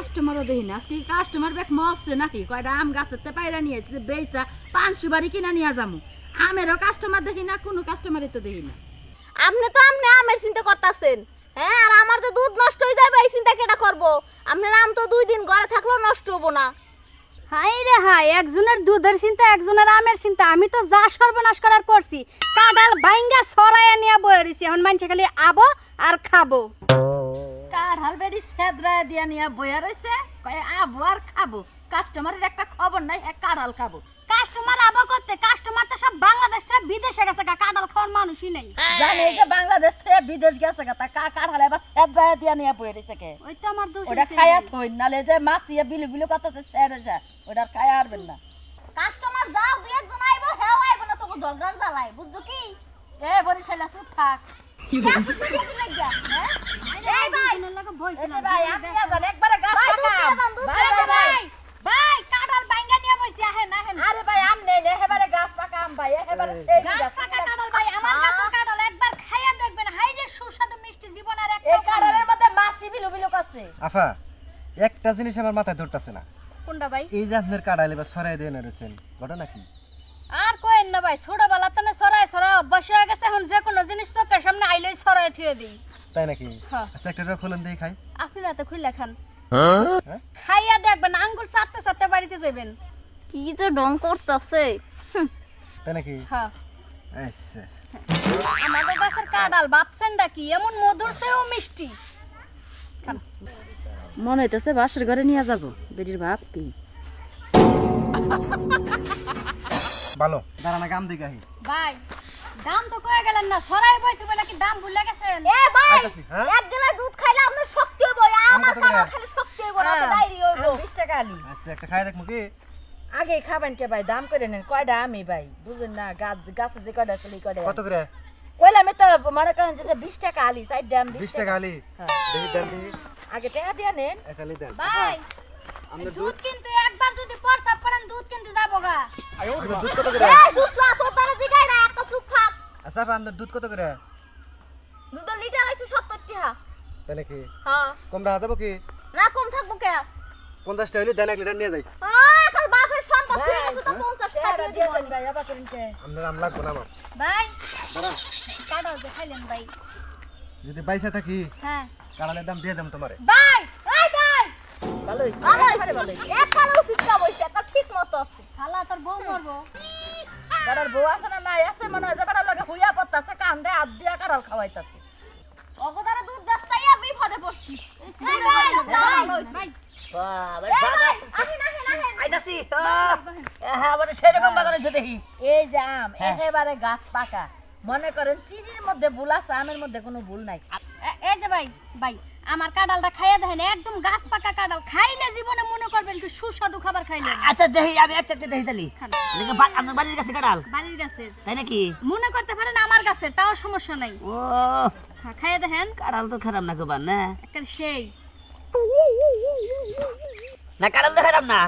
কাস্টমারও দেখি না। আজকে কাস্টমার ব্যাগ মরছে নাকি? কয়টা আম গাছের পায়রা নিয়ে এসেছে বেচা 500 বাড়ি কিনা নিয়ে যাবো। আমেরও কাস্টমার দেখি না, কোনো কাস্টমারই তো দেখি না। আপনি তো আমের চিন্তা করতেছেন, হ্যাঁ? আর আমার তো দুধ নষ্ট হয়ে যাবে, এই চিন্তা কেটা করবো? আপনার আম তো 2 দিন ঘরে থাকলেও নষ্ট হবো না। হাই রে হাই, একজনের দুধের চিন্তা একজনের আমের চিন্তা। আমি তো যা সর্বনাশ করার করছি, কাঁঠাল বাইঙ্গা ছড়াইয়া নিয়ে বয়ে রইছি। এখন মানুষে খালি আবো আর খাবো। কাঁঠাল বেড়ি সেদরা দিয়া নিয়ে বইয়া রয়েছে, কয় আবো আর খাবো। কাস্টমারের একটা খবর নাই, কাঁঠাল খাবো। কাস্টমার আবো করতে, কাস্টমার তো সব বাংলাদেশ থেকে বিদেশে গেছে, কাঁঠাল খাওয়ার মানুষই নেই। জানে যে বাংলাদেশ থেকে বিদেশ গেছে, তা কাঁঠাল এবার সেদরা দিয়া নিয়ে বইয়া রয়েছে কে? ওই তো আমার দোষ। ওটা খায়া থই, নালে যে মাছিয়া বিলু বিলু করতেছে শেরে যা, ওটা খায়া আরবেন না। কাস্টমার যাও, 2-1 জন আইবো, হেও আইবো না, তোকে ঝগড়ার জ্বালায়, বুঝছো কি? এ বরিশালা চুপ থাক। এই ভাই, ভাই আমি আবার একবারে গাছ পাকাম। ভাই ভাই ভাই কাঁঠাল বাইঙ্গা নিয়ে বইছি। আহেন আহেন। আরে ভাই আম নেই, এবারে গাছ পাকাম ভাই, এবারে সেই গাছ পাকা কাঁঠাল ভাই, আমার কাছে কাঁঠাল একবার খাইয়া দেখবেন, হাই রে সুস্বাদু মিষ্টি, জীবনের এই একটা কাঁঠালের মধ্যে মাছি বিলু বিলু করছে। আফা, একটা জিনিস আমার মাথায় ধরতেছে না। কোনটা ভাই? এই যে আপনার কাঁঠাল এবার সরাই দিয়ে নেছেন, ঘটনা কি? আর কোয়েন না ভাই, ছোটবেলা তো সরাই সরাই অভ্যাস হয়ে গেছে। এখন যে কোনো জিনিস চোখের সামনে আইলেই সরাই থুয়ে দিই। তাই নাকি? হ্যাঁ। আচ্ছা একটা খুলুন দিয়ে খাই। আপনি না তো খুলে খান, হ্যাঁ? খাইয়া দেখবেন, আঙ্গুল চাটতে চাটতে বাড়িতে যাবেন। কি যে ডং করতেছে। তাই নাকি? হ্যাঁ, আচ্ছা আমাদের গাছের কাঁঠাল ভাবছেন কি এমন মধুর চেয়েও মিষ্টি। খান। মনে হইতেছে বাসের ঘরে নিয়ে যাবো। বেটির ভাব কি? ভালো, দাঁড়ানা গাম দিকে আহি। ভাই দাম তো কয়ে গেলেন না, সরাই বইছে বলে কি দাম ভুলে গেছেন? এ ভাই, আইতাছি, হ্যাঁ? 1 গ্লাস দুধ খাইলে আপনার শক্তি হইব, আমার কত করে? কাঁঠাল খাইলে শক্তি হইব না, তো ডায়রি হইব। 20 টাকা আলি। আচ্ছা একটা খাই দেখবো কি? আগে খাবেন কে ভাই? দাম করে নেন। কয়টা আমি ভাই বুঝুন না, গাছে যে কয়টা চলি কয়টা। কত করে? কইলাম তো মনে করেন যে 20 টাকা আলি, সাইড দাম 20 টাকা আলি। হ্যাঁ। দেখি দেন দেখি। আগে টাকা দিয়া নেন। এক আলি দেন। ভাই আমরা দুধ কিন্তু একবার যদি প্রস্তাব করেন দুধ কিন্তু যাবো গা। আপনার দুধ কত করে? এই দুধ লা তোর তারে জিগাই না, একটা চুপ থাক। আচ্ছা আপা, আপনার দুধ কত করে? দুধের লিটার হইছে 70 টাকা। তাই নাকি? হ্যাঁ, কম রাখা যাবো কি? না কম থাকবো কে? 50 টাকা হলে দেন, 1 লিটার নিয়ে যাই। এখন বাপের সম্পদ হয়ে গেছে তো 50 টাকা টাকা দিয়ে দিয়ে দিবো। দেন ভাই, আবার করেন কে? আপনার আম লাগবো না আমার। ভাই দাঁড়ান, কাঁঠাল যে খাইলেন ভাই। যদি বাইসা থাকি হ্যাঁ কাঁঠালের দাম দিয়ে দাম তোমারে। ভাই, এই ভাই ভালো হইছে। ভালো একবারে ভালো হইছে, হইছে। একখানে উচিত কাম হইছে, একটা ঠিক মতো আছে। খালা তোর বউ মরবো। বেটার বউ আছে না নাই? আছে মনে হয় যে বেটার লগে হুইয়া পড়তাছে, কান্দে হাত দিয়া কাঁঠাল খাওয়াইতাছে। অগদারে দুধ বেচতাইয়া বিপদে পড়ছি। এই ভাই, ভাই, ভাই এই যে আম একেবারে গাছ পাকা, মনে করেন চিনির মধ্যে ভুল আছে, আমের মধ্যে কোনো ভুল নাই। এই যে ভাই ভাই আমার কাঁঠালটা খাইয়া দেখেন, একদম গাছ পাকা কাঁঠাল। খাইলে জীবনে মনে করবেন কি সুস্বাদু খাবার খাইলেন। আচ্ছা দেখি, আমি একটা দেখি তালি খান। আপনার বাড়ির কাছে কাঁঠাল, বাড়ির গাছের তাই নাকি? মনে করতে পারেন আমার গাছের, তাও সমস্যা নাই। ও হ্যাঁ, খাইয়া দেখেন, কাঁঠাল তো খারাপ না গোবার না, একটা সেই। না কাঁঠাল তো খারাপ না,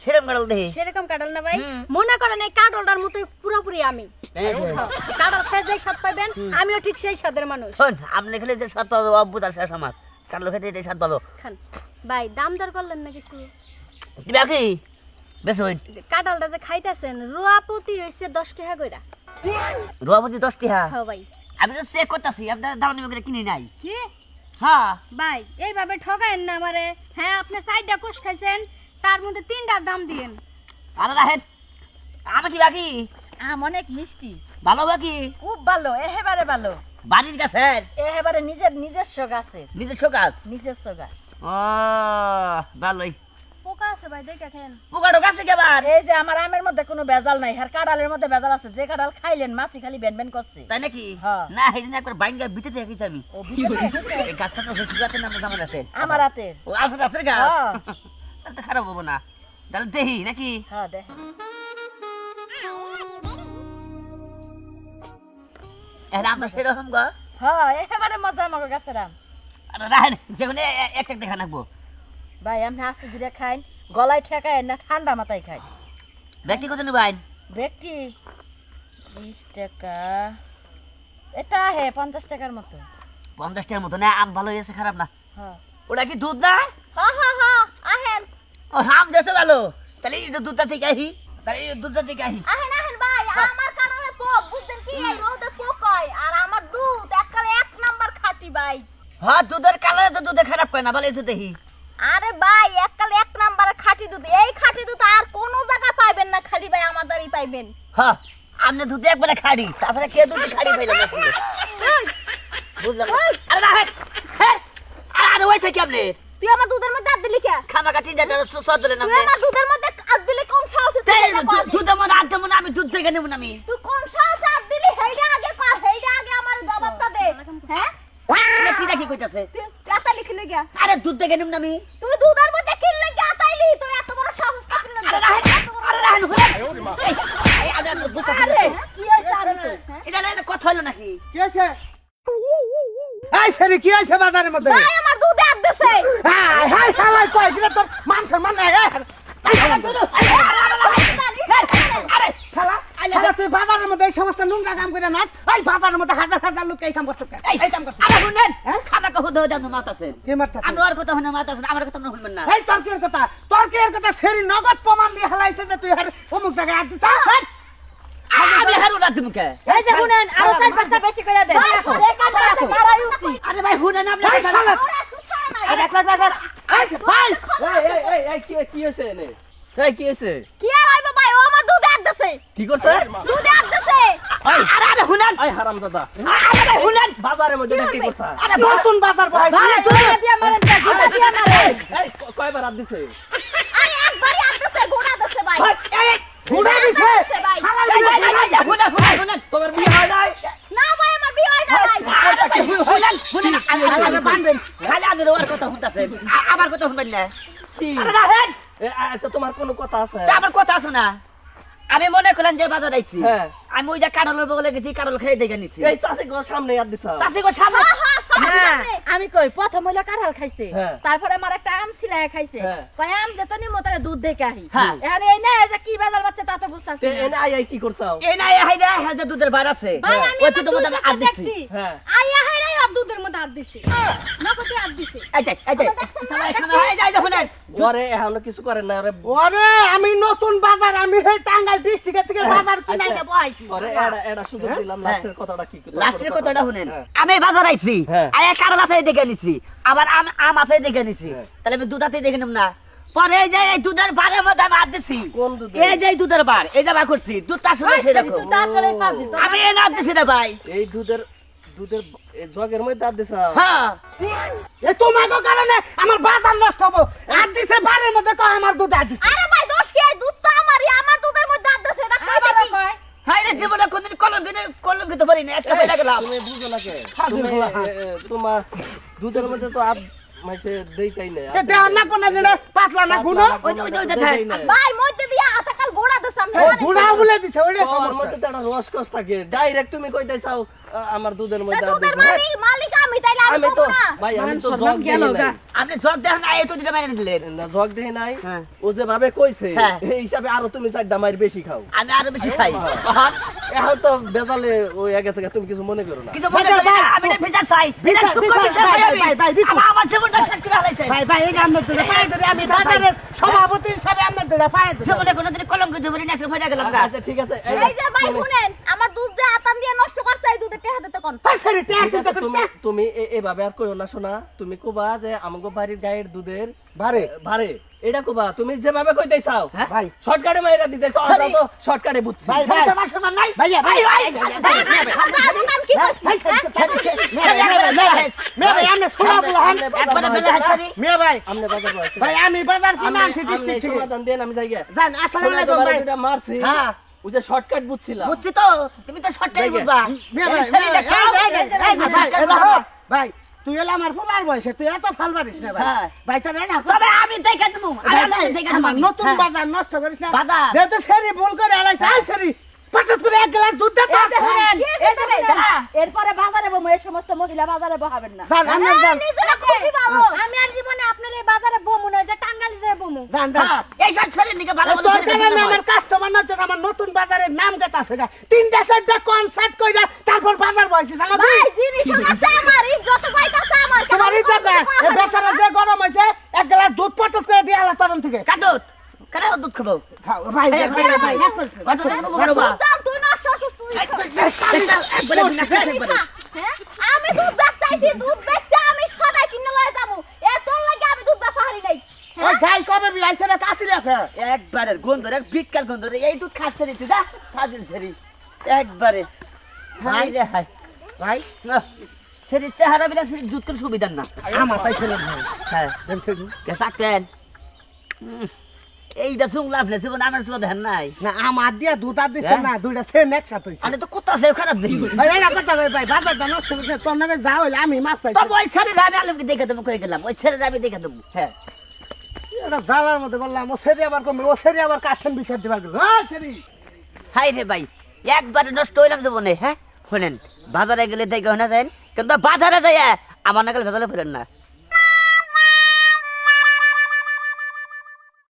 সেরকম কাঁঠাল দেখি। সেরকম কাঁঠাল না ভাই, মনে করেন এই কাঁঠালটার মতো পুরোপুরি আমি। হ্যাঁ, কাঁঠাল খাই যাই স্বাদ পাইবেন, আমিও ঠিক সেই স্বাদের মানুষ। শোন, আপনি খেলে যে স্বাদ পাবো অদ্ভুত আর শেষ আমার। কাঁঠাল খেতে এটাই স্বাদ পাবো। খান ভাই, দাম দর করলেন না কিছু? দিবা কি? বেশ হইন। কাঁঠালটা যে খাইতেছেন রুয়া প্রতি হইছে 10 টাকা কইরা। রুয়াপতি 10 টাকা? হ্যাঁ ভাই। আমি তো চেক করতেছি, আপনার দাম নিবে করে কিনি নাই। কি হ্যাঁ ভাই, এইভাবে ঠগায়েন না আমারে। হ্যাঁ, আপনি 4টা কোষ খাইছেন, তার মধ্যে 3টার দাম দিয়েন। আরে রাখেন, আমি কি বাকি আম অনেক মিষ্টি, ভালো বাকি? খুব ভালো, একেবারে ভালো। বাড়ির গাছের একেবারে নিজস্ব গাছের, নিজস্ব গাছ? নিজস্ব গাছ। ও ভালোই। পোকা আছে ভাই, দেখে খেন। পোকাটো গাছে কেবার? এই যে আমার আমের মধ্যে কোনো ভেজাল নাই, আর কাঁঠালের মধ্যে ভেজাল আছে। যে কাঁঠাল খাইলেন মাছি খালি বেন বেন করছে। তাই নাকি? হ্যাঁ। না সেদিন একবার বাইঙ্গা বিতে দেখেছি আমি। ও ভিতরে এই গাছ কাটা হয়েছে, গাছের নাম আমার আছে। আমার হাতে। ও আসলে গাছের গাছ? হ্যাঁ। তাহলে তো খারাপ হবো না, তাহলে দেখি নাকি? হ্যাঁ দেখ, এখন আপনার সেরকম গা? হ্যাঁ একেবারে মজা আমাকে গাছের আম। রাখেন, যেখানে এক এক দেখা রাখবো। ভাই আমি আস্তে ধীরে খাই, গলায় ঠেকায় না, ঠান্ডা মাথায় খাই। ব্যক্তি কত নেবেন? ব্যক্তি 20 টাকা, এটা হে 50 টাকার মতো। 50 টাকার মতো না? আম ভালো হয়েছে, খারাপ না। হ্যাঁ ওটা কি দুধ না? হ্যাঁ হ্যাঁ হ্যাঁ, ও হাম যেতে ভালো তাহলে এই দুধটা থেকে আহি তাহলে এই দুধটা থেকে আহি আহেন আহেন ভাই আমার কারণে পোক বুঝছেন কি এই রোদে পোক হয় আর আমার দুধ একবারে এক নাম্বার খাঁটি ভাই হ্যাঁ দুধের কালারে তো দুধে খারাপ করে না বলে তো দেখি আরে ভাই এককালে এক নাম্বার খাঁটি দুধ এই খাঁটি দুধ আর কোনো জায়গায় পাইবেন না খালি ভাই আমার দ্বারই পাইবেন হ্যাঁ আপনি দুধে একবারে খাড়ি তাছাড়া কে দুধে খাড়ি পাইলাম না বুঝলাম আরে না হ্যাঁ আরে ওইসে কি আপনি তুই আমার দুধের মধ্যে হাত দিলি কে খামা কাটি যা সর দিলেন তুই আমার দুধের মধ্যে হাত দিলি কোন সাহসে তুই এটা করলি? দুধের মধ্যে আনতে মনে আমি দুধ থেকে নেব না আমি তুই কোন সাহসে হাত দিলি হেইডা আগে কর হেইডা আগে আমার জবাবটা দে হ্যাঁ কি দেখি কইতাছে তুই কাতা লিখি লইগা আরে দুধ থেকে নেব না আমি তুই দুধের মধ্যে কি লাগি আতাইলি তোর এত বড় সাহস কাপিল না আরে রাহেন আরে আরে কি হইছে আর এটা না কথা হলো নাকি কি আছে এই সেরি কি আছে বাজারের মধ্যে ভাই আমার দুধে হাত দিছে হাই হাই শালাই কই দিলে তোর মান সম্মান নাই আরে শালা শালা তুই বাজারের মধ্যে এই সমস্ত নোংরা কাম করে না এই বাজারের মধ্যে হাজার হাজার লোক এই কাম করতে এই কাম করতে আরে শুনেন খামা কহ দাও জানো মাতাছেন কি মারতা আমি ওর কথা শুনে মাতাছেন আমার কথা শুনবেন না এই তর্কের কথা সেরি নগদ প্রমাণ দিয়ে হালাইছে যে তুই আর অমুক জায়গায় আছিস আমি হারু না তুমি এই যে শুনেন আরো 4-5টা বেশি করে দেন আরে ভাই শুনেন আপনি এই শালা আরে ভাই এই কি হয়েছে এনে এই কি হয়েছে কি আর হইবো ভাই ও আমার দুধে হাত দিছে কি করছে দুধে হাত দিছে আরে আরে শুনেন এই হারাম দাদা আরে ভাই শুনেন বাজারের মধ্যে কি করছে আরে নতুন বাজার ভাই জুতা দিয়ে মারেন জুতা দিয়ে মারেন এই কয়বার হাত দিছে আরে একবারই হাত দিছে গোনা দিছে ভাই ঘুরে দিছে ভাই শুনেন তোমার বিয়ে হয় নাই না ভাই আমার বিয়ে হয় না ভাই শুনেন আমি বান্ধেন খালি আপনি ওর কথা শুনতাছেন আমার কথা শুনবেন না কি আরে রাহেন আচ্ছা তোমার কোনো কথা আছে আমার কথা আছে না আমি মনে করলাম যে বাজার আইছি হ্যাঁ। আমি ওই যে কাঁঠালের বগলে গেছি কাঁঠাল খেয়ে দেখে নিছি এই চাষি ঘর সামনে হাত দিছ চাষি গো সামনে না আমি কই প্রথম হইলো কাঁঠাল খাইছে হ্যাঁ। তারপরে আমার একটা আম ছিলায় খাইছে হ্যাঁ। কয় আম যেত নি মতারে দুধ দেখে আহি হ্যাঁ। এখন এই না এই যে কি বেজাল বাচ্চা তা তো বুঝতাছি না। এনে আই কি করছাও এই না এই না হাজা দুধের বার আছে ভাই আমি ওই আমার তো মধ্যে দুধ আদ দিছি দেখছি হ্যাঁ আইয়া হাইরাই আর দুধের মধ্যে হাত দিছে নকতে হাত দিছে এই যাই শুনেন ঘরে এখনো কিছু করেন না রে ওরে আমি নতুন বাজার আমি এই টাঙ্গাইল ডিস্ট্রিক্ট থেকে বাজার কিনাই নেবো আইছি ঘরে এডা সুযোগ দিলাম লাস্টের কথাটা কি লাস্টের কথাটা শুনেন হ্যাঁ। আমি বাজার আইছি হ্যাঁ। আয়া কারো মাথায় দেখে নিছি আবার আম মাথায় দেখে নিছি হ্যাঁ। তাহলে আমি দুধাতে দেখে নিব না পরে এই যে এই দুধের বারের মধ্যে আমি হাত দিছি কোন দুধে? এই যে এই দুধের বার এই যে বার করছি দুধটা আসলে সেরকম তুই তো আসলে ফাজি তো আমি এনে হাত দিছি না ভাই এই দুধের এই জগের মধ্যে হাত দিছ হ্যাঁ এ তোমাকে কারণে আমার বাজার নষ্ট হবো আর দিছে বারের মধ্যে কয় আমার দুধ আদি আরে ভাই দোষ কি এই দুধ তো আমারই আমার দুধের মধ্যে হাত দিছে এটা খাইবে আবার কি কয় হাই রে জীবনে কোনদিন কলম দিতে পারি না একটা পেটা গেলাম তুমি বুঝো না কে তোমার দুধের মধ্যে তো হাত মাইছে দেইতাই না দেহ না কোনা দিলে পাতলা না গুনো ভাই মইতে দিয়া আতাকাল গোড়া দিছে আমি ও গুনা বলে দিছে ওরে তোমার মধ্যে তো একটা রসকস থাকে ডাইরেক্ট তুমি কইতে চাও আমার দুধের মধ্যে হাত দুধের দিছো মালিক আমি তাইলে আমি আমি তো করব না ভাই আমি তো মান জগ সম্মান গেল দেই গা। নাই আপনি সব দেখেন এই তো দুটো মেরে দিলেন না জগ দেই নাই হ্যাঁ। ও যে ভাবে কইছে হ্যাঁ। এই হিসাবে আরো তুমি চারটা মাইর বেশি খাও আমি আরো বেশি খাই এখন তো বেজালে ওই আগে থেকে তুমি কিছু মনে করো না কিছু মনে করি না, আমি না ফিজার চাই ফিজার শুকর ফিজার চাই আমি আমার জীবনটা শেষ করে হালাইছে ভাই ভাই এই গান ধরে পায়ে ধরে আমি বাজারের সভাপতি হিসাবে আমার ধরে পায়ে ধরে জীবনে কোনোদিন কলম দিতে পারি না সে ফেটে গেলাম গা। আচ্ছা ঠিক আছে এই যে ভাই শুনেন আমার দুধ যে আতান দিয়ে নষ্ট করছে এই দুধে টেহা দিতে কোন পাইছারি ঠিক আছে, ট্যাক্স তুমি তুমি এভাবে আর কইও না শোনা তুমি কোবা যে আমগো বাড়ির গায়ের দুধের বারে ভারে এটা কোবা তুমি যেভাবে কইতে চাও ভাই শর্টকাটে মাইরা দিতে চাও আমরা তো শর্টকাটে বুঝছি ভাই ভাই তোমার সমান নাই ভাইয়া ভাই আমি কি করছি মে ভাই আমি শোনা বলহান একবারে বেলা হাজারি মে ভাই আমনে বাজার বসে ভাই আমি বাজার কিনে আনছি আমনে ডিস্ট্রিক্ট থেকে সমাধান দেন আমি যাই গে জান আসসালামু শোনা আলাইকুম তোমার ভাই যেটা মারছি হ্যাঁ ওই যে শর্টকাট বুঝছিলাম বুঝছি তো তুমি তো শর্টকাট দেখে। বুঝবা মে ভাই ভাই ভাই তুই এলা আমার ফুলার বয়সে তুই এত ফাল পারিস না ভাই হ্যাঁ। ভাই তাহলে না তবে আমি দেখে দেবো আমি দেখে দেবো আমার নতুন বাজার নষ্ট করিস না বাজার। যেহেতু সেরি ভুল করে আলাইছে আই সেরি পটত করে এক গ্লাস দুধ দে তো এরপরে বাজারে বমু এই সমস্ত মহিলা বাজারে বহাবেন না জান আমার জান আমি আর জীবনে আপনার এই বাজারে বমু না যে টাঙ্গাইলে যায় বমু জান জান এই সব ছেড়ে দিকে ভালো ভালো তোর ছেড়ে দিকে কারণে আমার কাস্টমার না আমার নতুন বাজারের নাম যেটা আছে না তিনটা চারটা কনসার্ট কইরা তারপর বাজার বইছি জানো ভাই জিনিস আছে আমার ইজ্জত কইতাছে আমার তোমার ইজ্জত না এই বেচারা যে গরম হইছে এক গ্লাস দুধ পটল করে দিয়ে আলা তরণ থেকে কাদুত কেন দুধ খাবো খাও, ভাই এই, ভাই ভাই ভাই অত টাকা বড় বা দাম তুই নষ্ট হচ্ছিস তুই একবারে বিনাশ করে একবারে হ্যাঁ আমি দুধ বেচতাইছি দুধ বেচতে আমি সদাই কিনে লয়ে যাবো এ তোর লাগে আমি দুধ বেচা হারি নাই ওই গাই কবে বিলাইছে রে কাশি রাখে একবারে গন্ধ রে বিটকাল গন্ধ রে এই দুধ খাচ্ছে রে তুই যা ফাজিল ছেড়ি একবারে হাই রে হাই ভাই ছেড়ি চেহারা বিলা ছেড়ি দুধ করে সুবিধার না আমার পাইছে না ভাই হ্যাঁ দেন ছেড়ি। কেসাকেন এইটা শুন লাভ লেছে বলে আমার শুনে ধ্যান নাই না আমার দিয়া দুধ আর দিছে না দুইটা সেম একসাথে হইছে আরে তো কোথা সে খারাপ নেই ভাই এটা কথা ভাই ভাই বাজারটা নষ্ট করছে তোর নামে যা হইলে আমি মাছ চাইছি তবে ওই ছেলে আমি আলমকে দেখে দেবো কয়ে গেলাম ওই ছেলে আমি দেখে দেবো হ্যাঁ এটা জালার মধ্যে বললাম ও সেরি আবার কমবে ও সেরি আবার কাঠেন বিচার দিবার গেল হ্যাঁ সেরি হাই রে ভাই একবারে নষ্ট হইলাম জীবনে হ্যাঁ শোনেন বাজারে গেলে দেখে হয় না যান কিন্তু বাজারে যাই আমার নাকাল ভেজালে ফেরেন না